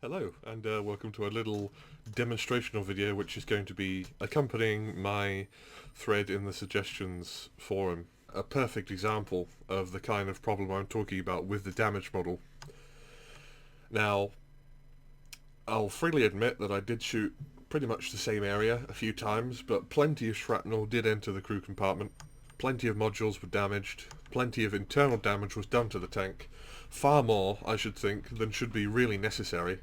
Hello, and welcome to a little demonstrational video which is going to be accompanying my thread in the suggestions forum. A perfect example of the kind of problem I'm talking about with the damage model. Now, I'll freely admit that I did shoot pretty much the same area a few times, but plenty of shrapnel did enter the crew compartment, plenty of modules were damaged, plenty of internal damage was done to the tank, far more, I should think, than should be really necessary.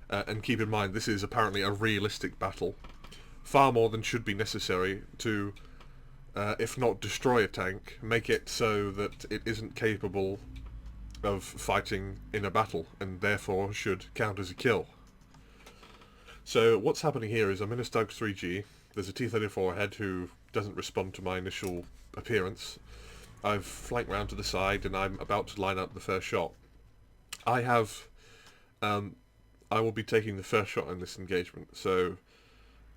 And keep in mind, this is apparently a realistic battle. Far more than should be necessary to, if not destroy a tank, make it so that it isn't capable of fighting in a battle, and therefore should count as a kill. So what's happening here is I'm in a Stokes 3G, there's a T-34 ahead who doesn't respond to my initial appearance. I've flanked round to the side and I'm about to line up the first shot. I will be taking the first shot in this engagement, so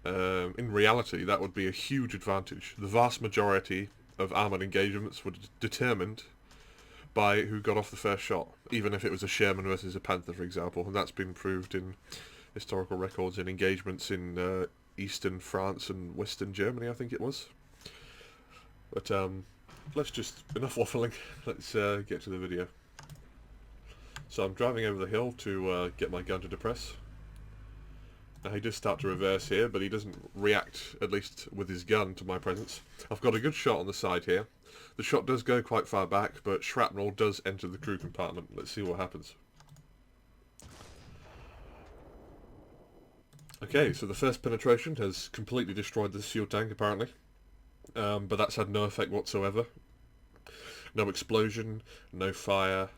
in reality that would be a huge advantage. The vast majority of armoured engagements were determined by who got off the first shot, even if it was a Sherman versus a Panther, for example, and that's been proved in historical records in engagements in eastern France and western Germany, I think it was. But let's just, enough waffling, let's get to the video. So I'm driving over the hill to get my gun to depress. Now he does start to reverse here, but he doesn't react, at least with his gun, to my presence. I've got a good shot on the side here. The shot does go quite far back, but shrapnel does enter the crew compartment. Let's see what happens. Okay, so the first penetration has completely destroyed the fuel tank, apparently. But that's had no effect whatsoever. No explosion, no fire.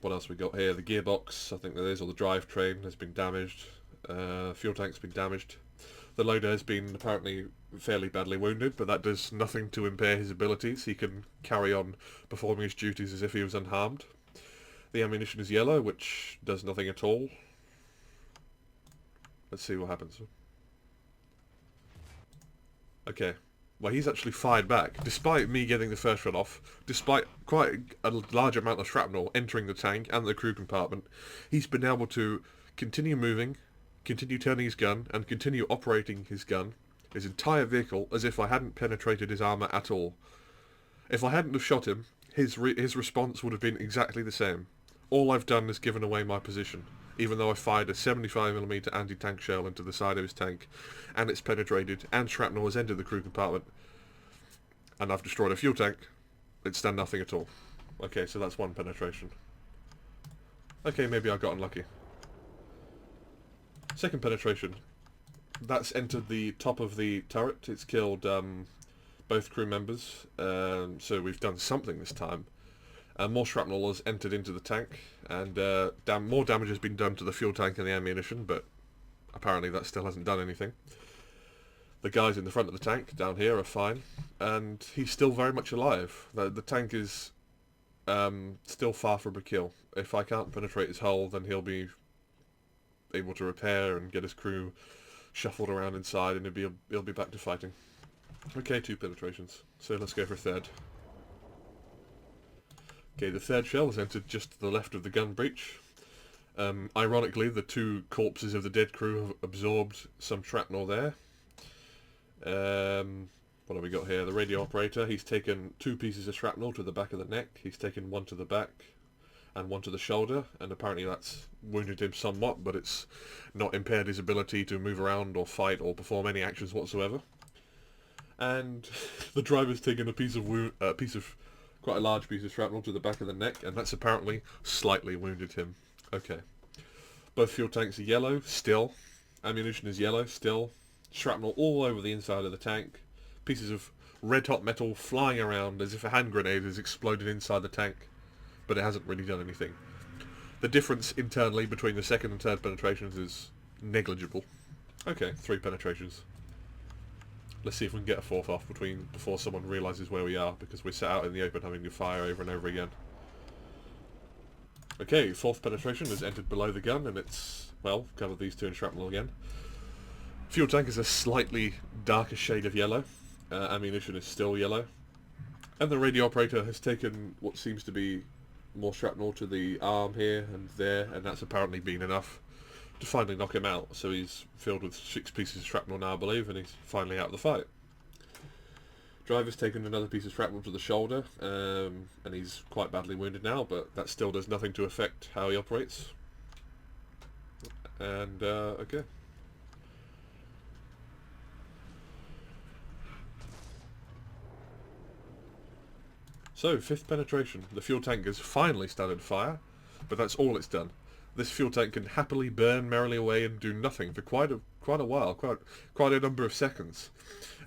What else we got here? The gearbox, I think that is, or the drivetrain has been damaged. Fuel tank's been damaged. The loader has been apparently fairly badly wounded, but that does nothing to impair his abilities. He can carry on performing his duties as if he was unharmed. The ammunition is yellow, which does nothing at all. Let's see what happens. Okay. Well, he's actually fired back, despite me getting the first shot off, despite quite a large amount of shrapnel entering the tank and the crew compartment. He's been able to continue moving, continue turning his gun, and continue operating his gun, his entire vehicle, as if I hadn't penetrated his armour at all. If I hadn't have shot him, his response would have been exactly the same. All I've done is given away my position, even though I fired a 75mm anti-tank shell into the side of his tank, and it's penetrated, and shrapnel has entered the crew compartment, and I've destroyed a fuel tank. It's done nothing at all. Okay, so that's one penetration. Okay, maybe I got unlucky. Second penetration. That's entered the top of the turret. It's killed both crew members, so we've done something this time. More shrapnel has entered into the tank, and more damage has been done to the fuel tank and the ammunition, but apparently that still hasn't done anything. The guys in the front of the tank down here are fine, and he's still very much alive. The tank is still far from a kill. If I can't penetrate his hull, then he'll be able to repair and get his crew shuffled around inside, and he'll be back to fighting. Okay, 2 penetrations. So let's go for a third. Okay, the third shell has entered just to the left of the gun breech. Ironically, the 2 corpses of the dead crew have absorbed some shrapnel there. What have we got here? The radio operator, he's taken 2 pieces of shrapnel to the back of the neck. He's taken 1 to the back and 1 to the shoulder, and apparently that's wounded him somewhat, but it's not impaired his ability to move around or fight or perform any actions whatsoever. And the driver's taken a quite a large piece of shrapnel to the back of the neck, and that's apparently slightly wounded him. Okay. Both fuel tanks are yellow, still. Ammunition is yellow, still. Shrapnel all over the inside of the tank. Pieces of red-hot metal flying around as if a hand grenade has exploded inside the tank, but it hasn't really done anything. The difference internally between the second and third penetrations is negligible. Okay, 3 penetrations. Let's see if we can get a fourth off before someone realises where we are, because we're set out in the open having to fire over and over again. Okay, 4th penetration has entered below the gun, and it's, well, covered these 2 in shrapnel again. Fuel tank is a slightly darker shade of yellow. Ammunition is still yellow. And the radio operator has taken what seems to be more shrapnel to the arm here and there, and that's apparently been enough to finally knock him out. So he's filled with 6 pieces of shrapnel now, I believe, and he's finally out of the fight. Driver's taken another piece of shrapnel to the shoulder, and he's quite badly wounded now, but that still does nothing to affect how he operates. And, okay. So, 5th penetration. The fuel tank has finally started fire, but that's all it's done. This fuel tank can happily burn merrily away and do nothing for quite a while, quite a number of seconds.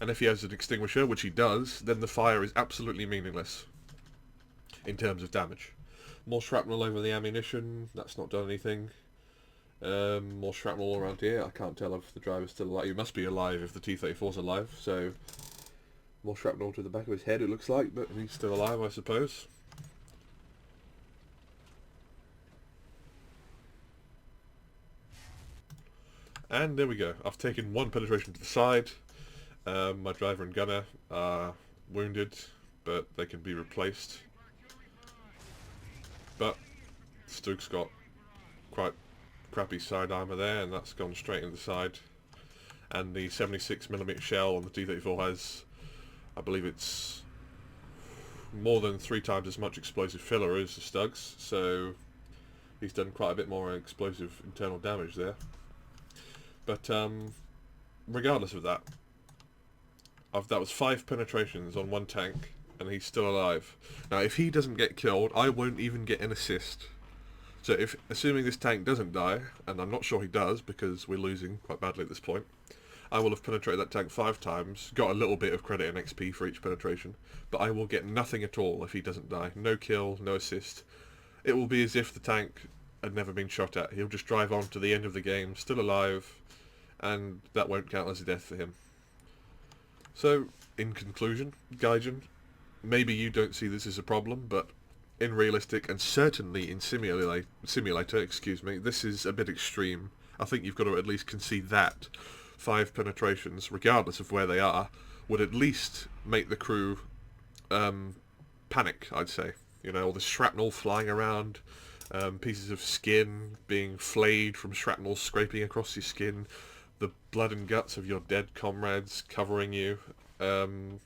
And if he has an extinguisher, which he does, then the fire is absolutely meaningless in terms of damage. More shrapnel over the ammunition. That's not done anything. More shrapnel all around here. I can't tell if the driver's still alive. He must be alive if the T-34's alive, so more shrapnel to the back of his head, it looks like, but he's still alive, I suppose. And there we go. I've taken 1 penetration to the side. My driver and gunner are wounded, but they can be replaced. But Stug's got quite crappy side armour there, and that's gone straight in the side. And the 76mm shell on the T-34 has, I believe it's more than 3 times as much explosive filler as the Stug's, so he's done quite a bit more explosive internal damage there. But regardless of that, that was 5 penetrations on 1 tank, and he's still alive. Now, if he doesn't get killed, I won't even get an assist. So, assuming this tank doesn't die, and I'm not sure he does because we're losing quite badly at this point, I will have penetrated that tank 5 times, got a little bit of credit and XP for each penetration, but I will get nothing at all if he doesn't die. No kill, no assist. It will be as if the tank had never been shot at. He'll just drive on to the end of the game, still alive, and that won't count as a death for him. So, in conclusion, Gaijin, maybe you don't see this as a problem, but in realistic and certainly in simulator, this is a bit extreme. I think you've got to at least concede that 5 penetrations, regardless of where they are, would at least make the crew panic, I'd say. You know, all the shrapnel flying around, pieces of skin being flayed from shrapnel scraping across your skin, the blood and guts of your dead comrades covering you, and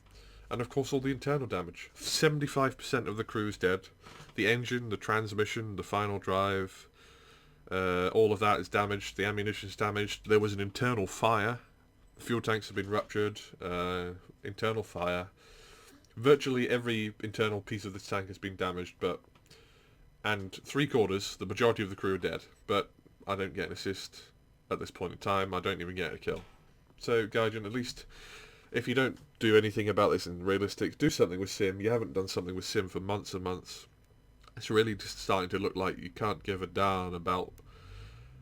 of course all the internal damage. 75% of the crew's dead. The engine, the transmission, the final drive, all of that is damaged. The ammunition's damaged. There was an internal fire. Fuel tanks have been ruptured. Internal fire. Virtually every internal piece of this tank has been damaged, and 3/4, the majority of the crew are dead. But I don't get an assist at this point in time. I don't even get a kill. So, Gaijin, at least if you don't do anything about this in realistic, do something with Sim. You haven't done something with Sim for months and months. It's really just starting to look like you can't give a darn about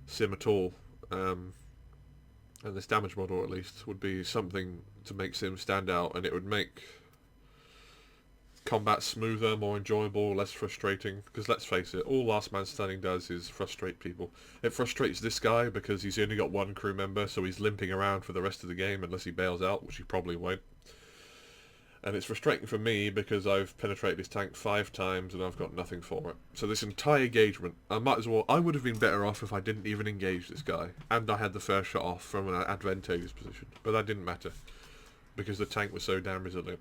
Sim at all. And this damage model, at least, would be something to make Sim stand out, and it would make combat smoother, more enjoyable, less frustrating. Because let's face it, all Last Man Standing does is frustrate people. It frustrates this guy because he's only got 1 crew member, so he's limping around for the rest of the game unless he bails out, which he probably won't. And it's frustrating for me because I've penetrated his tank 5 times and I've got nothing for it. So this entire engagement, I would have been better off if I didn't even engage this guy, and I had the first shot off from an advantageous position. But that didn't matter, because the tank was so damn resilient.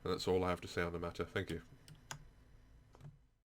And that's all I have to say on the matter. Thank you.